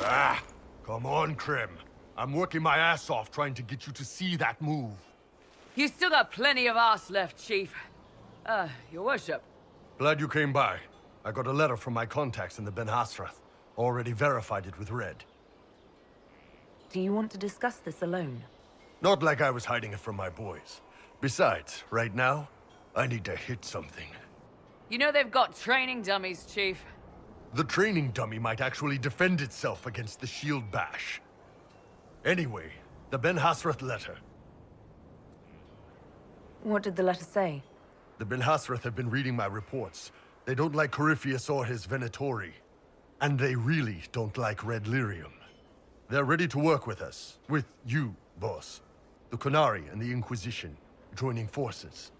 Ah, come on, Krim. I'm working my ass off trying to get you to see that move. You still got plenty of arse left, Chief. Your worship. Glad you came by. I got a letter from my contacts in the Ben Hasrath. Already verified it with Red. Do you want to discuss this alone? Not like I was hiding it from my boys. Besides, right now, I need to hit something. You know they've got training dummies, Chief. The training dummy might actually defend itself against the shield bash. Anyway, the Ben Hasrath letter. What did the letter say? The Ben Hasrath have been reading my reports. They don't like Corypheus or his Venatori. And they really don't like Red Lyrium. They're ready to work with us. With you, boss. The Qunari and the Inquisition, joining forces.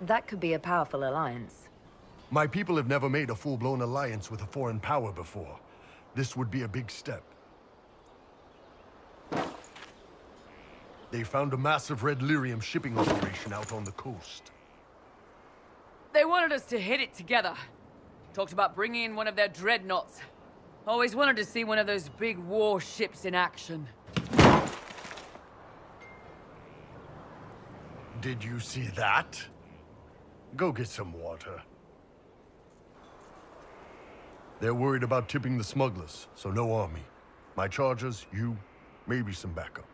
That could be a powerful alliance. My people have never made a full-blown alliance with a foreign power before. This would be a big step. They found a massive Red Lyrium shipping operation out on the coast. They wanted us to hit it together. Talked about bringing in one of their dreadnoughts. Always wanted to see one of those big warships in action. Did you see that? Go get some water. They're worried about tipping the smugglers, so no army. My chargers, you, maybe some backup.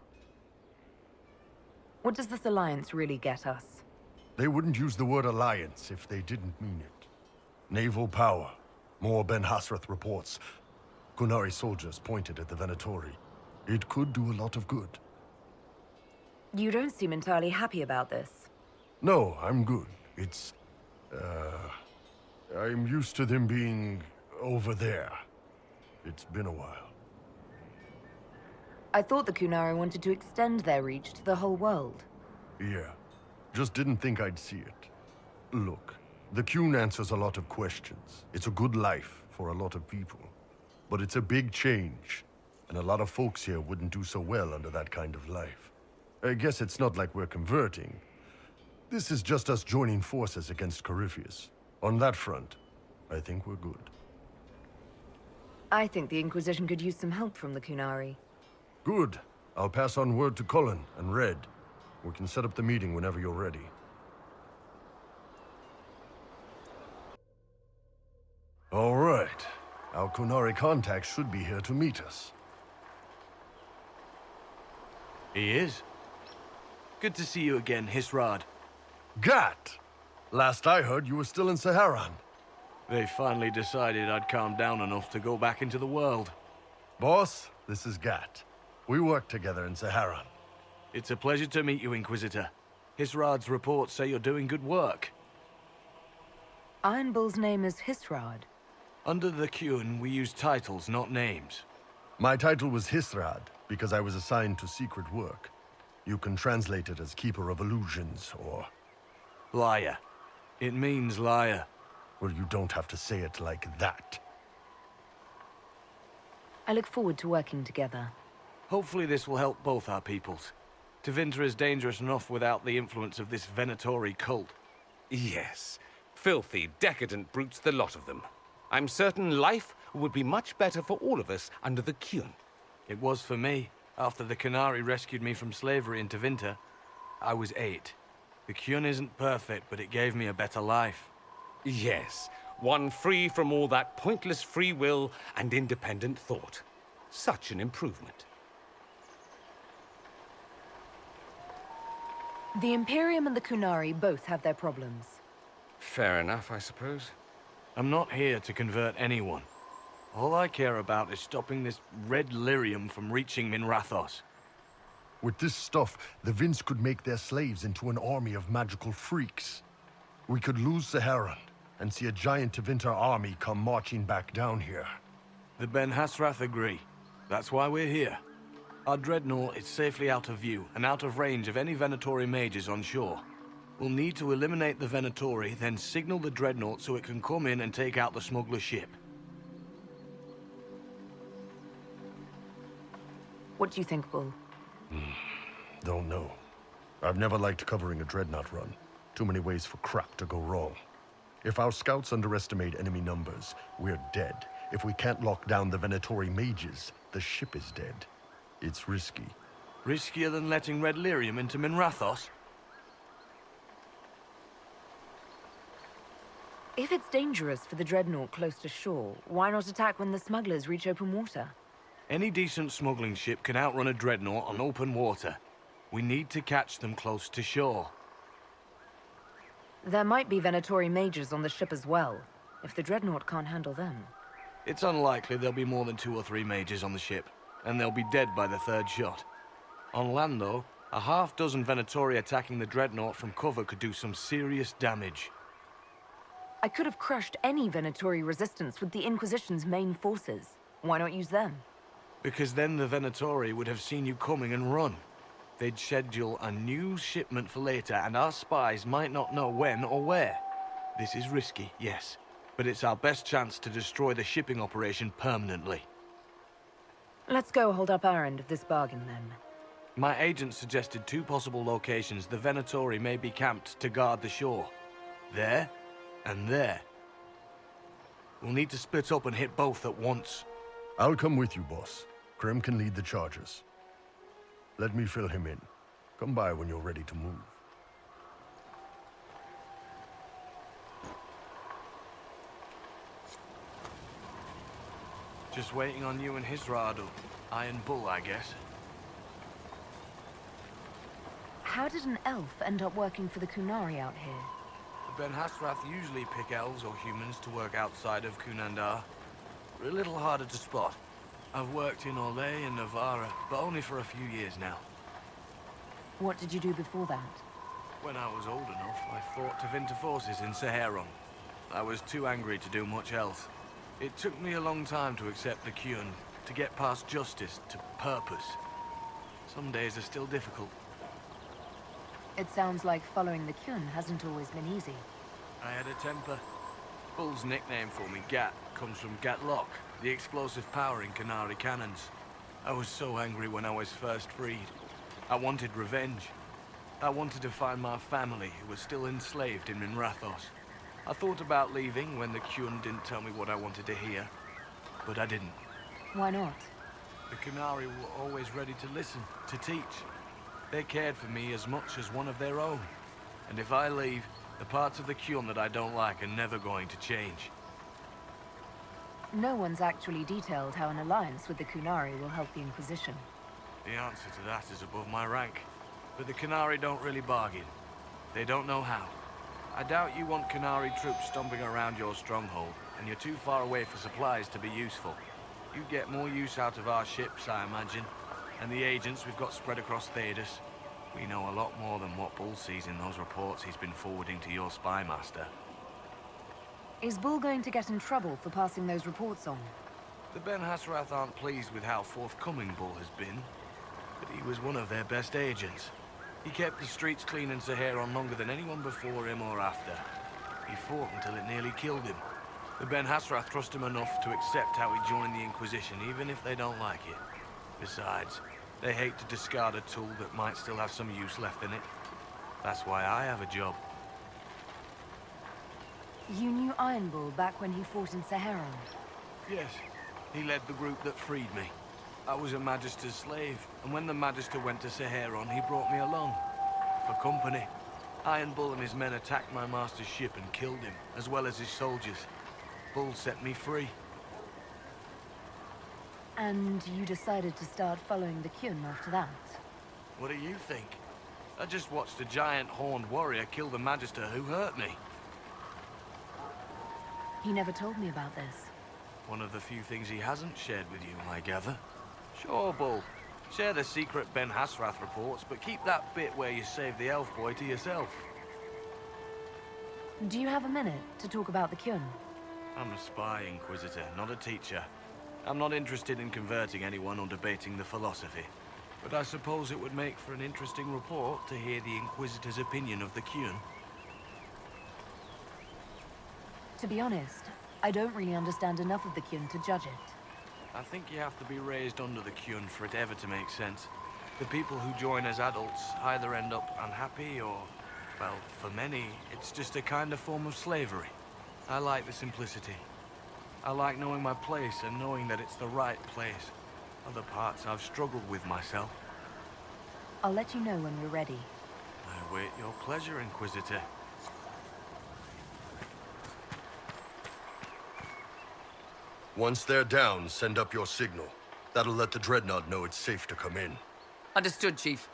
What does this alliance really get us? They wouldn't use the word alliance if they didn't mean it. Naval power. More Ben Hasrath reports. Qunari soldiers pointed at the Venatori. It could do a lot of good. You don't seem entirely happy about this. No, I'm good. It's... I'm used to them being over there. It's been a while. I thought the Qunari wanted to extend their reach to the whole world. Yeah. Just didn't think I'd see it. Look, the Qun answers a lot of questions. It's a good life for a lot of people. But it's a big change, and a lot of folks here wouldn't do so well under that kind of life. I guess it's not like we're converting. This is just us joining forces against Corypheus. On that front, I think we're good. I think the Inquisition could use some help from the Qunari. Good. I'll pass on word to Cullen and Red. We can set up the meeting whenever you're ready. All right. Our Qunari contact should be here to meet us. He is. Good to see you again, Hisrad. Gat! Last I heard, you were still in Saharan. They finally decided I'd calmed down enough to go back into the world. Boss, this is Gat. We worked together in Saharan. It's a pleasure to meet you, Inquisitor. Hisrad's reports say you're doing good work. Iron Bull's name is Hisrad. Under the Qun, we use titles, not names. My title was Hisrad, because I was assigned to secret work. You can translate it as Keeper of Illusions, or... Liar. It means liar. Well, you don't have to say it like that. I look forward to working together. Hopefully this will help both our peoples. Tevinter is dangerous enough without the influence of this Venatori cult. Yes. Filthy, decadent brutes, the lot of them. I'm certain life would be much better for all of us under the Qun. It was for me, after the Qunari rescued me from slavery in Tevinter. I was 8. The Qun isn't perfect, but it gave me a better life. Yes, one free from all that pointless free will and independent thought. Such an improvement. The Imperium and the Qunari both have their problems. Fair enough, I suppose. I'm not here to convert anyone. All I care about is stopping this Red Lyrium from reaching Minrathos. With this stuff, the Vince could make their slaves into an army of magical freaks. We could lose Saharan and see a giant Tevinter army come marching back down here. The Ben Hasrath agree. That's why we're here. Our dreadnought is safely out of view and out of range of any Venatori mages on shore. We'll need to eliminate the Venatori, then signal the dreadnought so it can come in and take out the smuggler ship. What do you think, Bull? Don't know. I've never liked covering a dreadnought run. Too many ways for crap to go wrong. If our scouts underestimate enemy numbers, we're dead. If we can't lock down the Venatori mages, the ship is dead. It's risky. Riskier than letting Red Lyrium into Minrathos? If it's dangerous for the dreadnought close to shore, why not attack when the smugglers reach open water? Any decent smuggling ship can outrun a dreadnought on open water. We need to catch them close to shore. There might be Venatori mages on the ship as well, if the dreadnought can't handle them. It's unlikely there'll be more than 2 or 3 mages on the ship, and they'll be dead by the 3rd shot. On land, though, a half-dozen Venatori attacking the dreadnought from cover could do some serious damage. I could have crushed any Venatori resistance with the Inquisition's main forces. Why not use them? Because then the Venatori would have seen you coming and run. They'd schedule a new shipment for later, and our spies might not know when or where. This is risky, yes, but it's our best chance to destroy the shipping operation permanently. Let's go hold up our end of this bargain, then. My agent suggested 2 possible locations the Venatori may be camped to guard the shore. There, and there. We'll need to split up and hit both at once. I'll come with you, boss. Krem can lead the charges. Let me fill him in. Come by when you're ready to move. Just waiting on you and Hisradu. Iron Bull, I guess. How did an elf end up working for the Kunari out here? The Ben Hasrath usually pick elves or humans to work outside of Kunandar. We're a little harder to spot. I've worked in Orlais and Navarra, but only for a few years now. What did you do before that? When I was old enough, I fought Tevinter forces in Saharon. I was too angry to do much else. It took me a long time to accept the Kyun, to get past justice to purpose. Some days are still difficult. It sounds like following the Kyun hasn't always been easy. I had a temper. Bull's nickname for me, Gat, comes from Gatlock, the explosive power in Canary cannons. I was so angry when I was first freed. I wanted revenge. I wanted to find my family, who was still enslaved in Minrathos. I thought about leaving when the Kyun didn't tell me what I wanted to hear, but I didn't. Why not? The Canary were always ready to listen, to teach. They cared for me as much as one of their own. And if I leave, the parts of the Kyun that I don't like are never going to change. No one's actually detailed how an alliance with the Kunari will help the Inquisition. The answer to that is above my rank. But the Canary don't really bargain. They don't know how. I doubt you want Canary troops stomping around your stronghold, and you're too far away for supplies to be useful. You get more use out of our ships, I imagine. And the agents we've got spread across Thedas. We know a lot more than what Bull sees in those reports he's been forwarding to your spy master. Is Bull going to get in trouble for passing those reports on? The Ben Hasrath aren't pleased with how forthcoming Bull has been, but he was one of their best agents. He kept the streets clean in Saharon longer than anyone before him or after. He fought until it nearly killed him. The Ben Hasrath trust him enough to accept how he joined the Inquisition, even if they don't like it. Besides, they hate to discard a tool that might still have some use left in it. That's why I have a job. You knew Iron Bull back when he fought in Saharon? Yes, he led the group that freed me. I was a Magister's slave, and when the Magister went to Saharon, he brought me along. For company. Iron Bull and his men attacked my master's ship and killed him, as well as his soldiers. Bull set me free. And you decided to start following the Kyun after that? What do you think? I just watched a giant horned warrior kill the Magister who hurt me. He never told me about this. One of the few things he hasn't shared with you, I gather. Sure, Bull. Share the secret Ben Hasrath reports, but keep that bit where you saved the elf boy to yourself. Do you have a minute to talk about the Kyun? I'm a spy, Inquisitor, not a teacher. I'm not interested in converting anyone or debating the philosophy. But I suppose it would make for an interesting report to hear the Inquisitor's opinion of the Kyun. To be honest, I don't really understand enough of the Kyun to judge it. I think you have to be raised under the Kyun for it ever to make sense. The people who join as adults either end up unhappy or, well, for many, it's just a kind of form of slavery. I like the simplicity. I like knowing my place and knowing that it's the right place. Other parts I've struggled with myself. I'll let you know when we're ready. I await your pleasure, Inquisitor. Once they're down, send up your signal. That'll let the Dreadnought know it's safe to come in. Understood, Chief.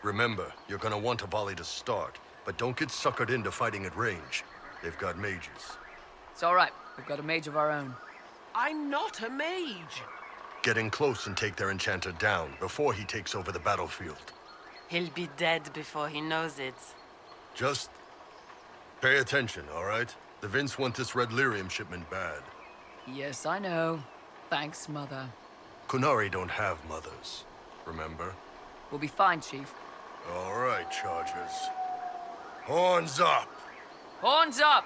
Remember, you're gonna want a volley to start, but don't get suckered into fighting at range. They've got mages. It's all right. We've got a mage of our own. I'm not a mage. Get in close and take their enchanter down before he takes over the battlefield. He'll be dead before he knows it. Just pay attention, all right? The Vince want this red lyrium shipment bad. Yes, I know. Thanks, Mother. Kunari don't have mothers, remember? We'll be fine, Chief. All right, Chargers. Horns up! Horns up!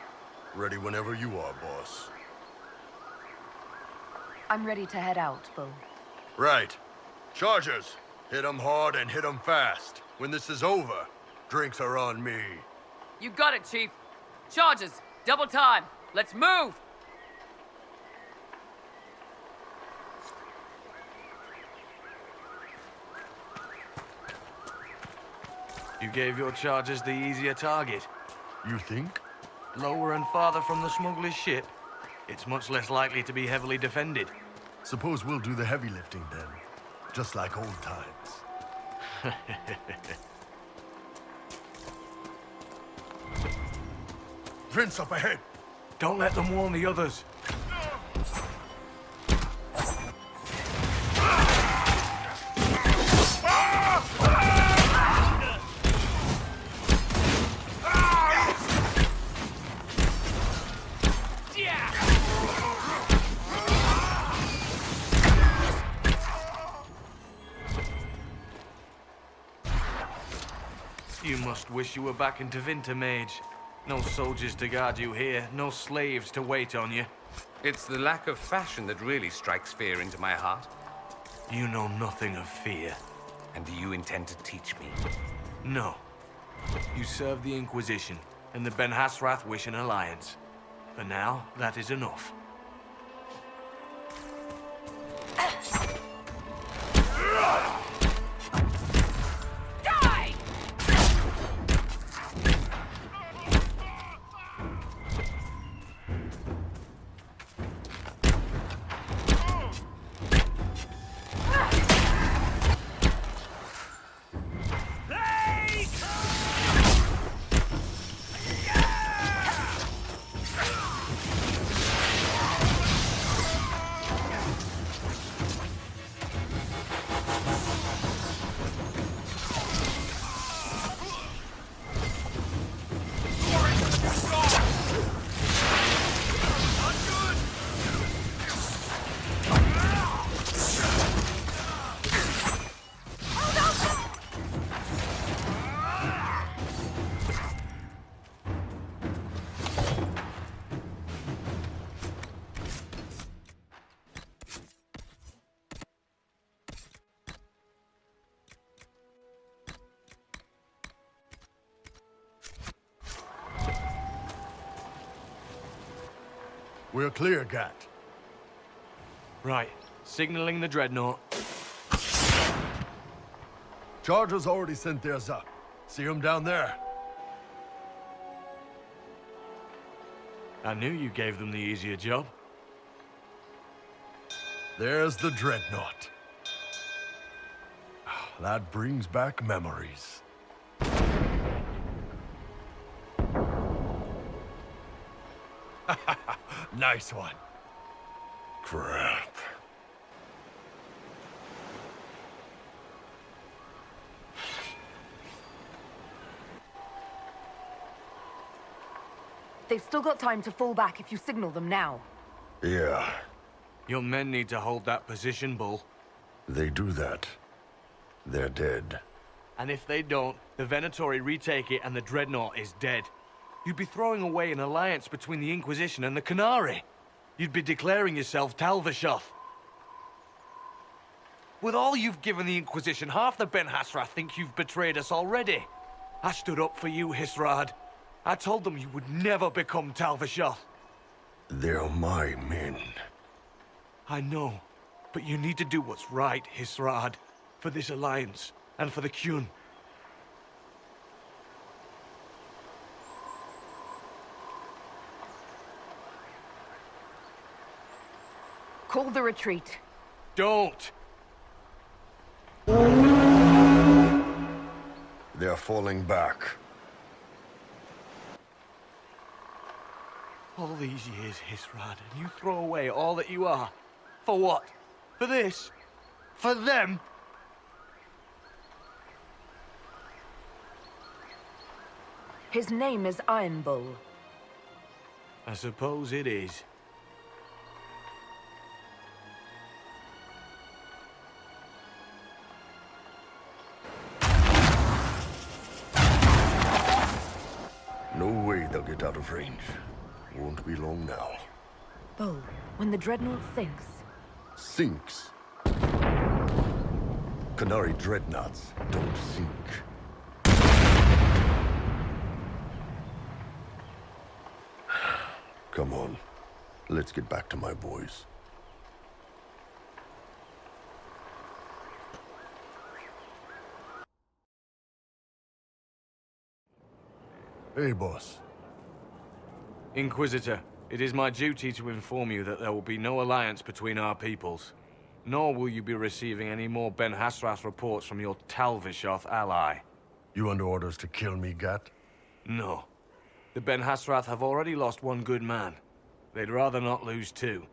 Ready whenever you are, boss. I'm ready to head out, Bull. Right. Chargers, hit 'em hard and hit 'em fast. When this is over, drinks are on me. You got it, Chief. Charges, double time. Let's move! You gave your charges the easier target. You think? Lower and farther from the smuggler's ship, it's much less likely to be heavily defended. Suppose we'll do the heavy lifting then. Just like old times. Vince up ahead! Don't let them warn the others. You must wish you were back in Tevinter, Mage. No soldiers to guard you here, no slaves to wait on you. It's the lack of fashion that really strikes fear into my heart. You know nothing of fear. And do you intend to teach me? No. You serve the Inquisition, and the Ben Hasrath wish an alliance. For now, that is enough. We're clear, Gat. Right. Signaling the Dreadnought. Chargers already sent theirs up. See 'em down there? I knew you gave them the easier job. There's the Dreadnought. That brings back memories. Nice one. Crap. They've still got time to fall back if you signal them now. Yeah, Your men need to hold that position, Bull. they do that. They're dead. And if they don't, the Venatori retake it and the Dreadnought is dead. You'd be throwing away an alliance between the Inquisition and the Canary. You'd be declaring yourself Talvashoth. With all you've given the Inquisition, half the Ben Hasrath think you've betrayed us already. I stood up for you, Hisrad. I told them you would never become Talvashoth. They're my men. I know, but you need to do what's right, Hisrad. For this alliance, and for the Qun. Call the retreat. Don't! They're falling back. All these years, Hisrad, and you throw away all that you are. For what? For this? For them? His name is Iron Bull. I suppose it is. No way they'll get out of range. Won't be long now. Bull, when the Dreadnought sinks, Sinks. Canary dreadnoughts don't sink. Come on. Let's get back to my boys. Hey, boss. Inquisitor, it is my duty to inform you that there will be no alliance between our peoples. Nor will you be receiving any more Ben Hasrath reports from your Talvishoth ally. You under orders to kill me, Gat? No. The Ben Hasrath have already lost one good man. They'd rather not lose two.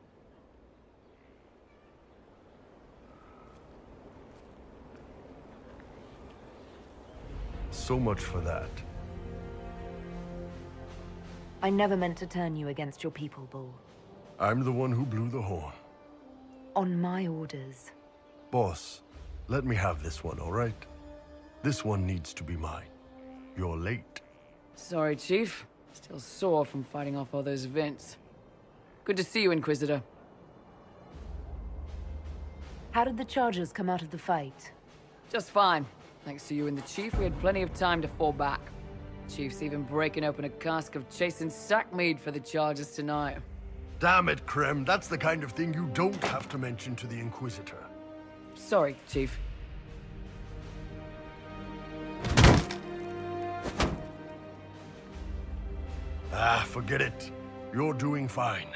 So much for that. I never meant to turn you against your people, Bull. I'm the one who blew the horn. On my orders. Boss, let me have this one, all right? This one needs to be mine. You're late. Sorry, Chief. Still sore from fighting off all those vents. Good to see you, Inquisitor. How did the Chargers come out of the fight? Just fine. Thanks to you and the Chief, we had plenty of time to fall back. Chief's even breaking open a cask of chasing sackmead for the Chargers tonight. Damn it, Krem. That's the kind of thing you don't have to mention to the Inquisitor. Sorry, Chief. Ah, forget it. You're doing fine.